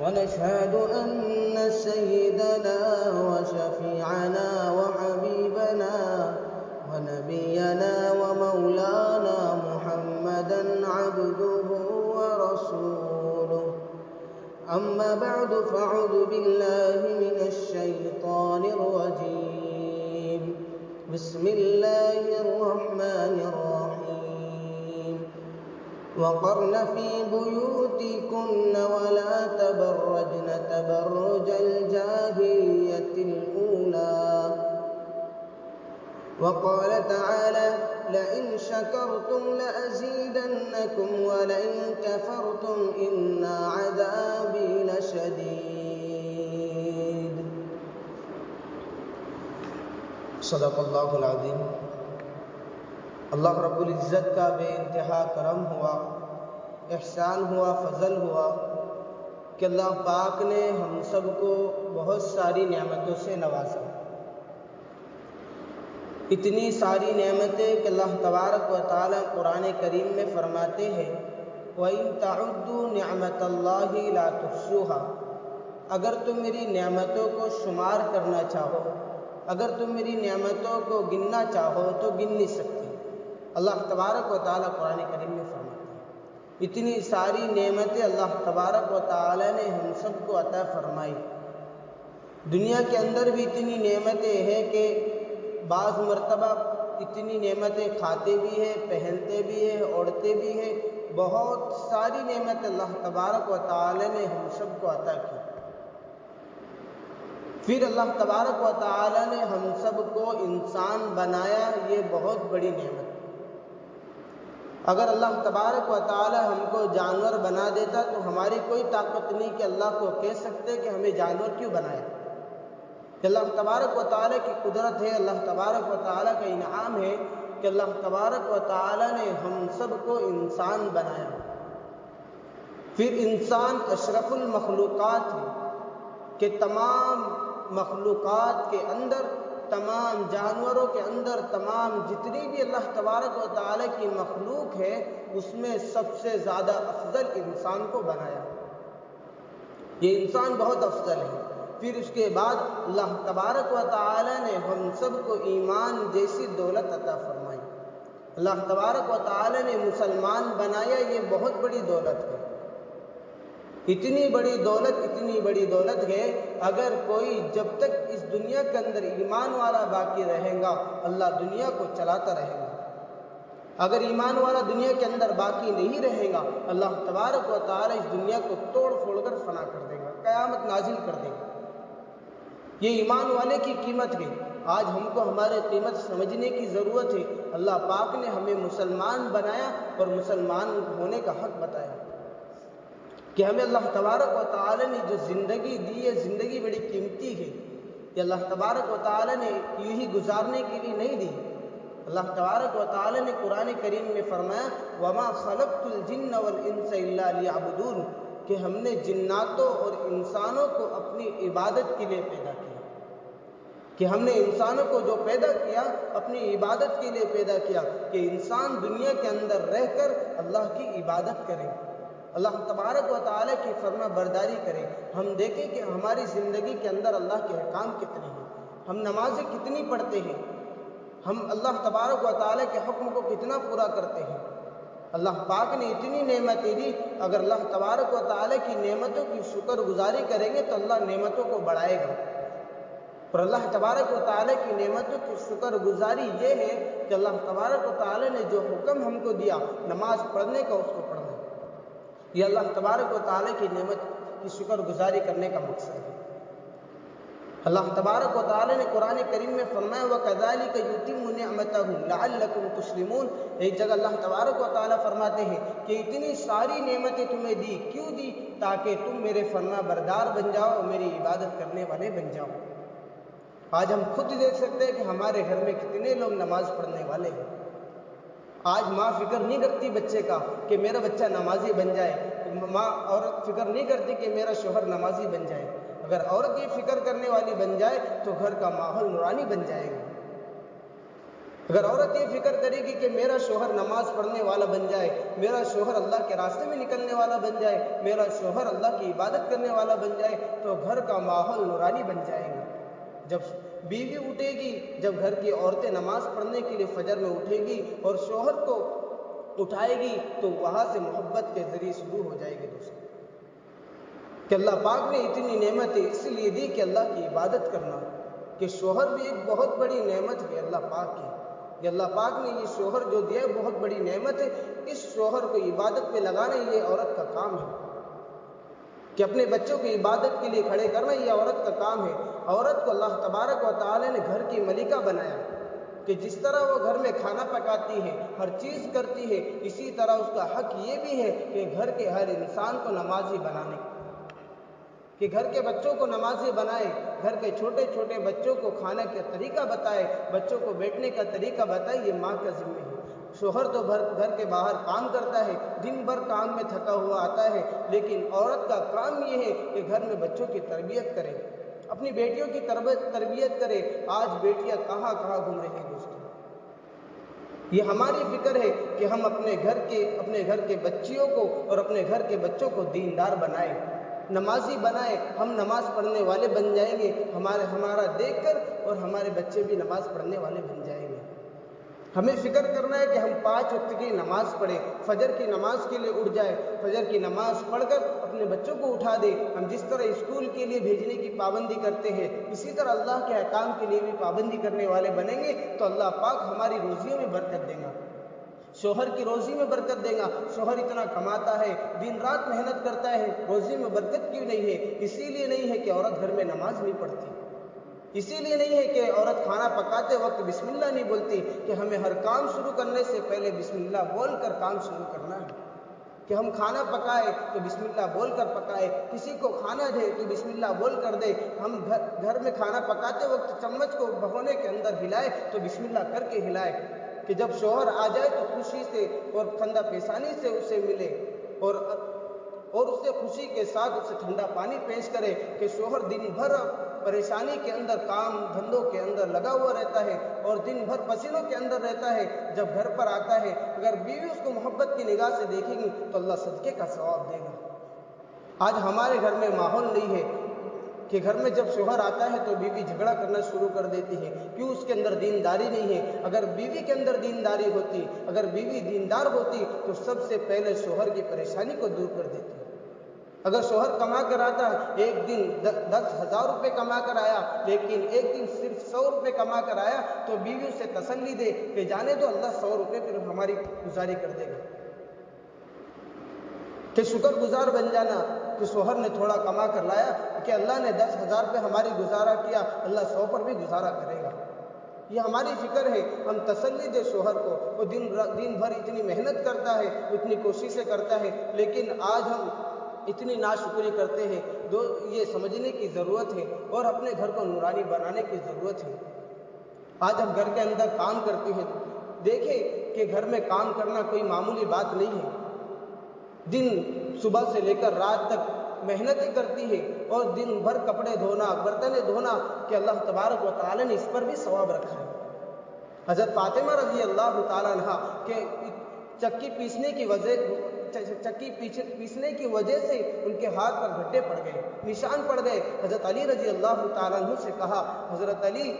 ونشهد أن سيدنا وشفيعنا وحبيبنا ونبينا ومولانا محمدا عبده ورسوله. أما بعد فأعوذ بالله من الشيطان الرجيم. بسم الله الرحمن الرحيم. وقرن في بيوتكن ولا تبرجن تبرج الجاهلية الأولى. وقال تعالى: لئن شكرتم لأزيدنكم ولئن كفرتم إن عذابي لشديد. صدق اللہ العظیم. اللہ رب العزت کا بے انتہا کرم ہوا، احسان ہوا، فضل ہوا کہ اللہ پاک نے ہم سب کو بہت ساری نعمتوں سے نوازا. اتنی ساری نعمتیں کہ اللہ تبارک و تعالیٰ قرآن کریم میں فرماتے ہیں: وَإِن تَعُدُّوا نِعْمَةَ اللَّهِ لَا تُحْصُوهَا. اگر تم میری نعمتوں کو شمار کرنا چاہو، اگر تم میری نعمتوں کو گننا چاہو تو گن نہیں سکتے. اللہ تبارک و تعالیٰ قرآن کریم میں فرماتے ہیں اتنی ساری نعمتیں اللہ تبارک و تعالیٰ نے ہم سب کو عطا فرمائی. دنیا کے اندر بھی اتنی نعمتیں ہیں کہ بعض مرتبہ اتنی نعمتیں کھاتے بھی ہیں، پہنتے بھی ہیں، اوڑھتے بھی ہیں. بہت ساری نعمت اللہ تبارک و تعالیٰ نے ہم سب کو عطا کی. پھر اللہ تبارک و تعالیٰ نے ہم سب کو انسان بنایا. یہ بہت بڑی نعمت. اگر اللہ تبارک و تعالیٰ ہم کو جانور بنا دیتا تو ہماری کوئی طاقت نہیں کہ اللہ کو کہہ سکتے کہ ہمیں جانور کیوں بنایا. کہ اللہ تبارک و تعالیٰ کی قدرت ہے، اللہ تبارک و تعالیٰ کا انعام ہے کہ اللہ تبارک و تعالیٰ نے ہم سب کو انسان بنایا. پھر انسان اشرف المخلوقات ہے کہ تمام مخلوقات کے اندر، تمام جانوروں کے اندر، تمام جتنی بھی اللہ تبارک و تعالیٰ کی مخلوق ہے اس میں سب سے زیادہ افضل انسان کو بنایا. یہ انسان بہت افضل ہے. پھر اس کے بعد اللہ تبارک و تعالیٰ نے ہم سب کو ایمان جیسی دولت عطا فرمائی. اللہ تبارک و تعالیٰ نے مسلمان بنایا. یہ بہت بڑی دولت ہے. اتنی بڑی دولت ہے اگر کوئی جب تک اس دنیا کے اندر ایمان والا باقی رہے گا اللہ دنیا کو چلاتا رہے گا. اگر ایمان والا دنیا کے اندر باقی نہیں رہے گا اللہ تبارک و تعالیٰ اس دنیا کو توڑ پھوڑ کر فنا کر دے گا، قیامت نازل کر دے گا. یہ ایمان والے کی قیمت ہے. آج ہم کو ہمارے قیمت سمجھنے کی ضرورت ہے. اللہ پاک نے ہمیں مسلمان بنایا اور مسلمان ہونے کا حق بتایا کہ ہمیں اللہ تبارک و تعالیٰ نے جو زندگی دی ہے، زندگی بڑی قیمتی ہے. یہ اللہ تبارک و تعالیٰ نے یوں ہی گزارنے کے لیے نہیں دی. اللہ تبارک و تعالیٰ نے قرآن کریم میں فرمایا: وَمَا خَلَقْتُ الْجِنَّ وَالْإِنسَ إِلَّا لِيَعْبُدُونَ. کہ ہم نے جناتوں اور انسانوں کو اپنی عبادت کے لیے پیدا کیا. کہ ہم نے انسانوں کو جو پیدا کیا اپنی عبادت کے لیے پیدا کیا کہ انسان دنیا کے اندر رہ کر اللہ کی عبادت کرے، اللہ تبارک و تعالیٰ کی فرما برداری کرے. ہم دیکھیں کہ ہماری زندگی کے اندر اللہ کے احکام کتنے ہیں. ہم نمازیں کتنی پڑھتے ہیں، ہم اللہ تبارک و تعالیٰ کے حکم کو کتنا پورا کرتے ہیں. اللہ پاک نے اتنی نعمتیں دی. اگر اللہ تبارک و تعالیٰ کی نعمتوں کی شکر گزاری کریں گے تو اللہ نعمتوں کو بڑھائے گا. اور اللہ تبارک و تعالیٰ کی نعمتوں کی شکر گزاری یہ ہے کہ اللہ تبارک و تعالیٰ نے جو حکم ہم کو دیا نماز پڑھنے کا، اس کو پڑھنا. یہ اللہ تبارک و تعالیٰ کی نعمت کی شکر گزاری کرنے کا مقصد ہے. اللہ تبارک و تعالیٰ نے قرآن کریم میں فرمایا: وَكَذَلِكَ يُتِمُّ نِعْمَتَهُ لَعَلَّكُمْ تُسْلِمُونَ. ایک جگہ اللہ تبارک و تعالیٰ فرماتے ہیں کہ اتنی ساری نعمتیں تمہیں دی. کیوں دی؟ تاکہ تم میرے فرما بردار بن جاؤ، میری عبادت کرنے والے بن جاؤ. آج ہم خود دیکھ سکتے ہیں کہ ہمارے گھر میں کتنے لوگ نماز پڑھنے والے ہیں. آج ماں فکر نہیں کرتی بچے کا کہ میرا بچہ نمازی بن جائے. ماں عورت فکر نہیں کرتی کہ میرا شوہر نمازی بن جائے. اگر عورت یہ فکر کرنے والی بن جائے تو گھر کا ماحول نورانی بن جائے گا. اگر عورت یہ فکر کرے گی کہ میرا شوہر نماز پڑھنے والا بن جائے، میرا شوہر اللہ کے راستے میں نکلنے والا بن جائے، میرا شوہر اللہ کی عبادت کرنے والا بن جائے، تو گھر کا ماحول نورانی بن جائے گا۔ جب بیوی اٹھے گی، جب گھر کی عورتیں نماز پڑھنے کے لیے فجر میں اٹھے گی اور شوہر کو اٹھائے گی، تو وہاں سے محبت کے ذریعے شروع ہو جائے گی دوستوں، کہ اللہ پاک نے اتنی نعمتیں اس لیے دی کہ اللہ کی عبادت کرنا، کہ شوہر بھی ایک بہت بڑی نعمت ہے اللہ پاک کی، کہ اللہ پاک نے یہ شوہر جو دیا ہے بہت بڑی نعمت ہے، اس شوہر کو عبادت پہ لگانا یہ عورت کا کام ہے، کہ اپنے بچوں کو عبادت کے لیے کھڑے کرنا یہ عورت کا کام ہے۔ عورت کو اللہ تبارک و تعالی نے گھر کی ملکہ بنایا، کہ جس طرح وہ گھر میں کھانا پکاتی ہے، ہر چیز کرتی ہے، اسی طرح اس کا حق یہ بھی ہے کہ گھر کے ہر انسان کو نمازی بنانے کا، کہ گھر کے بچوں کو نمازی بنائے، گھر کے چھوٹے چھوٹے بچوں کو کھانے کا طریقہ بتائے، بچوں کو بیٹھنے کا طریقہ بتائے، یہ ماں کا ذمہ ہے۔ شوہر تو گھر کے باہر کام کرتا ہے، دن بھر کام میں تھکا ہوا آتا ہے، لیکن عورت کا کام یہ ہے کہ گھر میں بچوں کی تربیت کرے، اپنی بیٹیوں کی تربیت کرے۔ آج بیٹیاں کہاں کہاں گھوم رہی ہیں دوستوں، یہ ہماری فکر ہے کہ ہم اپنے گھر کے بچیوں کو اور اپنے گھر کے بچوں کو دیندار بنائیں، نمازی بنائے، ہم نماز پڑھنے والے بن جائیں گے، ہمارا دیکھ کر اور ہمارے بچے بھی نماز پڑھنے والے بن جائیں گے۔ ہمیں فکر کرنا ہے کہ ہم 5 وقت کی نماز پڑھیں، فجر کی نماز کے لیے اٹھ جائے، فجر کی نماز پڑھ کر اپنے بچوں کو اٹھا دے۔ ہم جس طرح اسکول کے لیے بھیجنے کی پابندی کرتے ہیں، اسی طرح اللہ کے احکام کے لیے بھی پابندی کرنے والے بنیں گے، تو اللہ پاک ہماری روزیوں میں برکت دے گا، شوہر کی روزی میں برکت دے گا۔ شوہر اتنا کماتا ہے، دن رات محنت کرتا ہے، روزی میں برکت کیوں نہیں ہے؟ اسی لیے نہیں ہے کہ عورت گھر میں نماز نہیں پڑھتی، اسی لیے نہیں ہے کہ عورت کھانا پکاتے وقت بسم اللہ نہیں بولتی، کہ ہمیں ہر کام شروع کرنے سے پہلے بسم اللہ بول کر کام شروع کرنا ہے، کہ ہم کھانا پکائے تو بسم اللہ بول کر پکائے، کسی کو کھانا دے تو بسم اللہ بول کر دے، ہم گھر میں کھانا پکاتے وقت چمچ کو بھگونے کے اندر ہلائے تو بسم اللہ کر کے ہلائے، کہ جب شوہر آ جائے تو خوشی سے اور خندہ پیشانی سے اسے ملے اور اسے خوشی کے ساتھ اسے ٹھنڈا پانی پیش کرے، کہ شوہر دن بھر پریشانی کے اندر، کام دھندوں کے اندر لگا ہوا رہتا ہے اور دن بھر پسینوں کے اندر رہتا ہے، جب گھر پر آتا ہے اگر بیوی اس کو محبت کی نگاہ سے دیکھے گی تو اللہ صدقے کا ثواب دے گا۔ آج ہمارے گھر میں ماحول نہیں ہے، کہ گھر میں جب شوہر آتا ہے تو بیوی جھگڑا کرنا شروع کر دیتی ہے، کیوں؟ اس کے اندر دینداری نہیں ہے۔ اگر بیوی کے اندر دینداری ہوتی، اگر بیوی دیندار ہوتی تو سب سے پہلے شوہر کی پریشانی کو دور کر دیتی۔ اگر شوہر کما کر آتا، ایک دن 10,000 روپے کما کر آیا، لیکن ایک دن صرف 100 روپے کما کر آیا، تو بیوی اسے تسلی دے کہ جانے دو، اللہ 100 روپے پھر ہماری گزاری کر دے گا، کہ شکر گزار بن جانا کہ شوہر نے تھوڑا کما کر لایا، کہ اللہ نے 10,000 پہ ہماری گزارا کیا، اللہ 100 پر بھی گزارا کرے گا۔ یہ ہماری فکر ہے، ہم تسلی دے شوہر کو، وہ دن بھر اتنی محنت کرتا ہے، اتنی کوششیں کرتا ہے، لیکن آج ہم اتنی ناشکری کرتے ہیں۔ یہ سمجھنے کی ضرورت ہے اور اپنے گھر کو نورانی بنانے کی ضرورت ہے۔ آج ہم گھر کے اندر کام کرتے ہیں، دیکھیں کہ گھر میں کام کرنا کوئی معمولی بات نہیں ہے، دن صبح سے لے کر رات تک محنتیں کرتی ہے اور دن بھر کپڑے دھونا، برتنیں دھونا، کہ اللہ تبارک و تعالی نے اس پر بھی ثواب رکھا ہے۔ حضرت فاطمہ رضی اللہ تعالیٰ عنہ کہ چکی پیسنے کی وجہ سے ان کے ہاتھ پر گھٹے پڑ گئے، نشان پڑ گئے۔ حضرت علی رضی اللہ تعالیٰ عنہ سے کہا، حضرت علی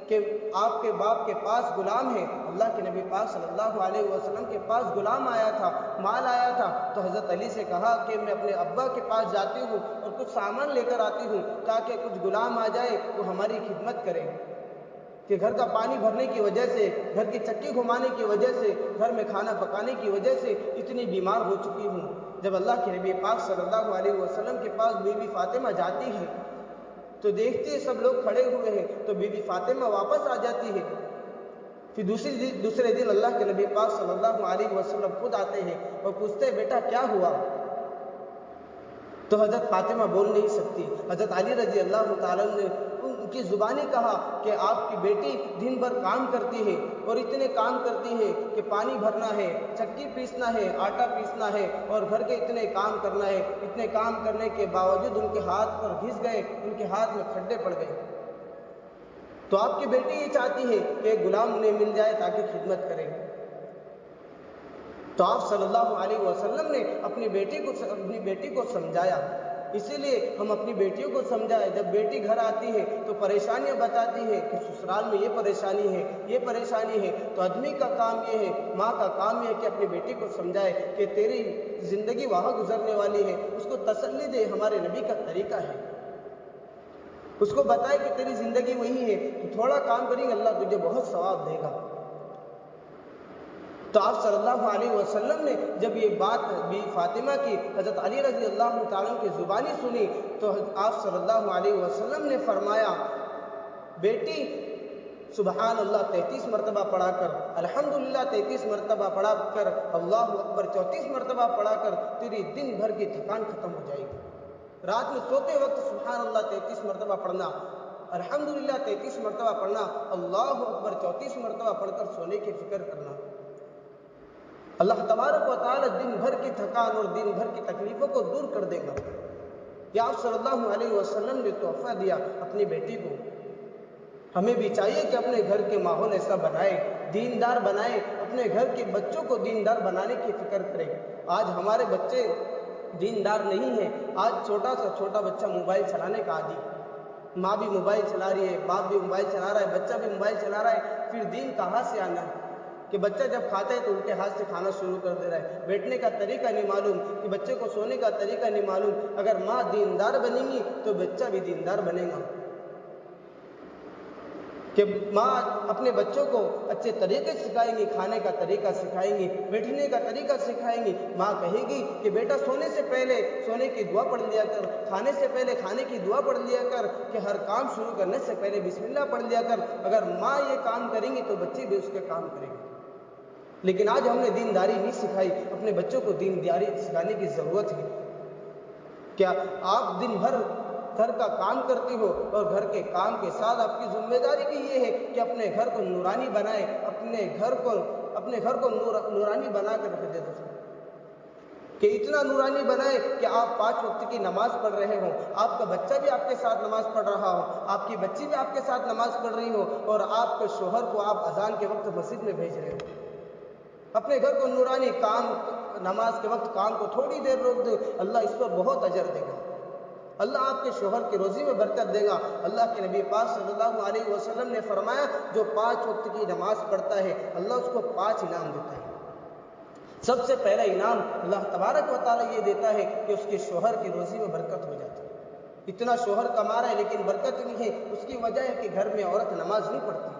کہ آپ کے باپ کے پاس غلام ہے، اللہ کے نبی پاک صلی اللہ علیہ وسلم کے پاس غلام آیا تھا، مال آیا تھا، تو حضرت علی سے کہا کہ میں اپنے ابا کے پاس جاتی ہوں اور کچھ سامان لے کر آتی ہوں تاکہ کچھ غلام آ جائے وہ ہماری خدمت کریں، کہ گھر کا پانی بھرنے کی وجہ سے، گھر کی چکی گھمانے کی وجہ سے، گھر میں کھانا پکانے کی وجہ سے اتنی بیمار ہو چکی ہوں۔ جب اللہ کے نبی پاک صلی اللہ علیہ وسلم کے پاس بی بی فاطمہ جاتی ہے تو دیکھتی ہے سب لوگ کھڑے ہوئے ہیں، تو بی بی فاطمہ واپس آ جاتی ہے۔ پھر دوسرے دن اللہ کے نبی پاک صلی اللہ علیہ وسلم خود آتے ہیں اور پوچھتے ہیں بیٹا کیا ہوا؟ تو حضرت فاطمہ بول نہیں سکتی۔ حضرت علی رضی اللہ تعالیٰ نے ان کی زبانی کہا کہ آپ کی بیٹی دن بھر کام کرتی ہے اور اتنے کام کرتی ہے کہ پانی بھرنا ہے، چکی پیسنا ہے، آٹا پیسنا ہے اور گھر کے اتنے کام کرنا ہے، اتنے کام کرنے کے باوجود ان کے ہاتھ پر گھس گئے، ان کے ہاتھ میں کھڈے پڑ گئے۔ تو آپ کی بیٹی یہ چاہتی ہے کہ ایک غلام انہیں مل جائے تاکہ خدمت کرے. تو آپ صلی اللہ علیہ وسلم نے اپنی بیٹی کو سمجھایا. اسی لیے ہم اپنی بیٹیوں کو سمجھائے. جب بیٹی گھر آتی ہے تو پریشانیاں بتاتی ہے کہ سسرال میں یہ پریشانی ہے, تو آدمی کا کام یہ ہے, ماں کا کام یہ ہے کہ اپنی بیٹی کو سمجھائے کہ تیری زندگی وہاں گزرنے والی ہے. اس کو تسلی دے, ہمارے نبی کا طریقہ ہے. اس کو بتائے کہ تیری زندگی وہی ہے, تو تھوڑا کام کریں گے اللہ تجھے بہت ثواب دے گا. تو آپ صلی اللہ علیہ وسلم نے جب یہ بات بی فاطمہ کی حضرت علی رضی اللہ تعالیٰ کی زبانی سنی, تو آپ صلی اللہ علیہ وسلم نے فرمایا, بیٹی سبحان اللہ 33 مرتبہ پڑھا کر, الحمدللہ 33 مرتبہ پڑھا کر, اللہ اکبر 34 مرتبہ پڑھا کر تیری دن بھر کی تھکان ختم ہو جائے گی. رات میں سوتے وقت سبحان اللہ 33 مرتبہ پڑھنا, الحمدللہ 33 مرتبہ پڑھنا, اللہ اکبر 34 مرتبہ پڑھ کر سونے کی فکر کرنا. اللہ تبارک و تعالی دن بھر کی تھکان اور دن بھر کی تکلیفوں کو دور کر دے گا. یہ آپ صلی اللہ علیہ وسلم نے تحفہ دیا اپنی بیٹی کو. ہمیں بھی چاہیے کہ اپنے گھر کے ماحول ایسا بنائے, دیندار بنائے, اپنے گھر کے بچوں کو دیندار بنانے کی فکر کرے. آج ہمارے بچے دیندار نہیں ہیں. آج چھوٹا سا چھوٹا بچہ موبائل چلانے کا عادی, ماں بھی موبائل چلا رہی ہے, باپ بھی موبائل چلا رہا ہے, بچہ بھی موبائل چلا رہا ہے. پھر دین کہاں سے آنا ہے کہ بچہ جب کھاتا ہے تو الٹے ہاتھ سے کھانا شروع کر دے رہا ہے. بیٹھنے کا طریقہ نہیں معلوم, کہ بچے کو سونے کا طریقہ نہیں معلوم. اگر ماں دیندار بنے گی تو بچہ بھی دیندار بنے گا. کہ ماں اپنے بچوں کو اچھے طریقے سے سکھائیں گی, کھانے کا طریقہ سکھائیں گی, بیٹھنے کا طریقہ سکھائیں گی. ماں کہے گی کہ بیٹا سونے سے پہلے سونے کی دعا پڑھ لیا کر, کھانے سے پہلے کھانے کی دعا پڑھ لیا کر, کہ ہر کام شروع کرنے سے پہلے بسم اللہ پڑھ لیا کر. اگر ماں یہ کام کریں گی تو بچے بھی اس کے کام کریں گے. لیکن آج ہم نے دینداری نہیں سکھائی. اپنے بچوں کو دینداری سکھانے کی ضرورت ہے. کیا آپ دن بھر گھر کا کام کرتی ہو, اور گھر کے کام کے ساتھ آپ کی ذمہ داری بھی یہ ہے کہ اپنے گھر کو نورانی بنائے, اپنے گھر کو نورانی بنا کر رکھ دے دوستوں, کہ اتنا نورانی بنائے کہ آپ 5 وقت کی نماز پڑھ رہے ہوں, آپ کا بچہ بھی آپ کے ساتھ نماز پڑھ رہا ہو, آپ کی بچی بھی آپ کے ساتھ نماز پڑھ رہی ہو, اور آپ کے شوہر کو آپ اذان کے وقت مسجد میں بھیج رہے ہو. اپنے گھر کو نورانی, کام نماز کے وقت کام کو تھوڑی دیر روک دو, اللہ اس پر بہت اجر دے گا. اللہ آپ کے شوہر کی روزی میں برکت دے گا. اللہ کے نبی پاک صلی اللہ علیہ وسلم نے فرمایا, جو 5 وقت کی نماز پڑھتا ہے اللہ اس کو 5 انعام دیتا ہے. سب سے پہلا انعام اللہ تبارک و تعالی یہ دیتا ہے کہ اس کے شوہر کی روزی میں برکت ہو جاتی ہے. اتنا شوہر کما رہا ہے لیکن برکت نہیں ہے, اس کی وجہ ہے کہ گھر میں عورت نماز نہیں پڑھتی.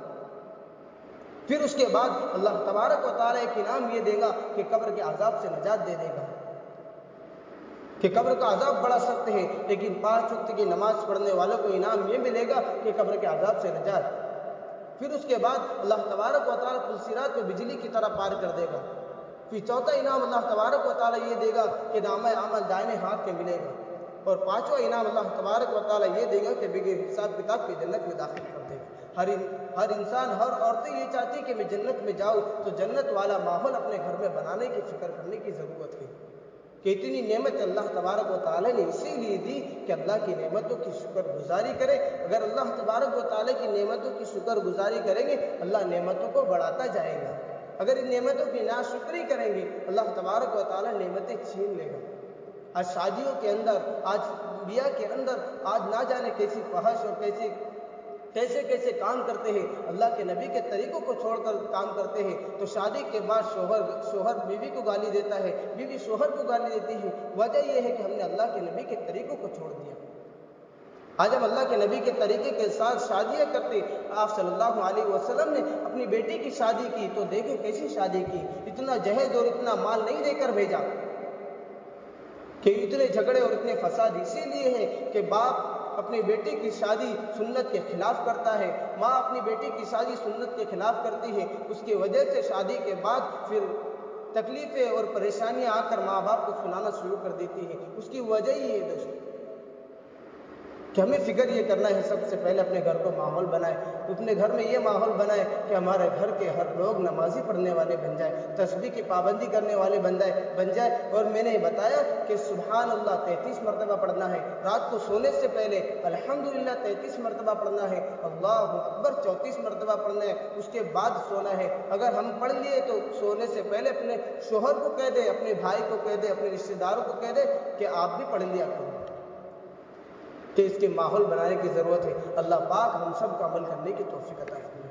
پھر اس کے بعد اللہ تبارک و تعالی ایک انعام یہ دے گا کہ قبر کے عذاب سے نجات دے گا. کہ قبر کا عذاب بڑا سخت ہے, لیکن 5 وقت کی نماز پڑھنے والوں کو انعام یہ ملے گا کہ قبر کے عذاب سے نجات. پھر اس کے بعد اللہ تبارک و تعالی پل صراط کو بجلی کی طرح پار کر دے گا. پھر چوتھا انعام اللہ تبارک و تعالی یہ دے گا کہ نامہ عمل دائیں ہاتھ میں ملے گا. اور 5واں انعام اللہ تبارک و تعالی یہ دے گا کہ بغیر حساب کتاب کے جنت میں داخل کر دے گا. ہر انسان, ہر عورتیں یہ چاہتی ہے کہ میں جنت میں جاؤں, تو جنت والا ماحول اپنے گھر میں بنانے کی فکر کرنے کی ضرورت ہے. کہ اتنی نعمت اللہ تبارک و تعالی نے اسی لیے دی کہ اللہ کی نعمتوں کی شکر گزاری کرے. اگر اللہ تبارک و تعالی کی نعمتوں کی شکر گزاری کریں گے, اللہ نعمتوں کو بڑھاتا جائے گا. اگر ان نعمتوں کی ناشکری کریں گے, اللہ تبارک و تعالی نعمتیں چھین لے گا. آج شادیوں کے اندر, آج بیاہ کے اندر, آج نہ جانے کیسی فحش اور کیسے کام کرتے ہیں, اللہ کے نبی کے طریقوں کو چھوڑ کر کام کرتے ہیں. تو شادی کے بعد شوہر بیوی کو گالی دیتا ہے, بیوی شوہر کو گالی دیتی ہے. وجہ یہ ہے کہ ہم نے اللہ کے نبی کے طریقوں کو چھوڑ دیا. آج ہم اللہ کے نبی کے طریقے کے ساتھ شادیاں کرتے. آپ صلی اللہ علیہ وسلم نے اپنی بیٹی کی شادی کی تو دیکھیں کیسی شادی کی, اتنا جہیز اور اتنا مال نہیں دے کر بھیجا. کہ اتنے جھگڑے اور اتنے فساد اسی لیے ہے کہ باپ اپنی بیٹی کی شادی سنت کے خلاف کرتا ہے, ماں اپنی بیٹی کی شادی سنت کے خلاف کرتی ہے. اس کی وجہ سے شادی کے بعد پھر تکلیفیں اور پریشانیاں آ کر ماں باپ کو سنانا شروع کر دیتی ہیں. اس کی وجہ ہی ہے دوستوں, کہ ہمیں فکر یہ کرنا ہے سب سے پہلے اپنے گھر کو ماحول بنائے، اپنے گھر میں یہ ماحول بنائے کہ ہمارے گھر کے ہر لوگ نمازی پڑھنے والے بن جائے، تسبیح کی پابندی کرنے والے بن جائے۔ اور میں نے بتایا کہ سبحان اللہ 33 مرتبہ پڑھنا ہے، رات کو سونے سے پہلے الحمدللہ 33 مرتبہ پڑھنا ہے، اللہ اکبر 34 مرتبہ پڑھنا ہے، اس کے بعد سونا ہے۔ اگر ہم پڑھ لیے تو سونے سے پہلے اپنے شوہر کو کہہ دے، اپنے بھائی کو کہہ دے، اپنے رشتہ داروں کو کہہ دے کہ آپ بھی پڑھ لیا کرو، کہ اس کے ماحول بنانے کی ضرورت ہے۔ اللہ پاک ہم سب کو عمل کرنے کی توفیق عطا فرمائے۔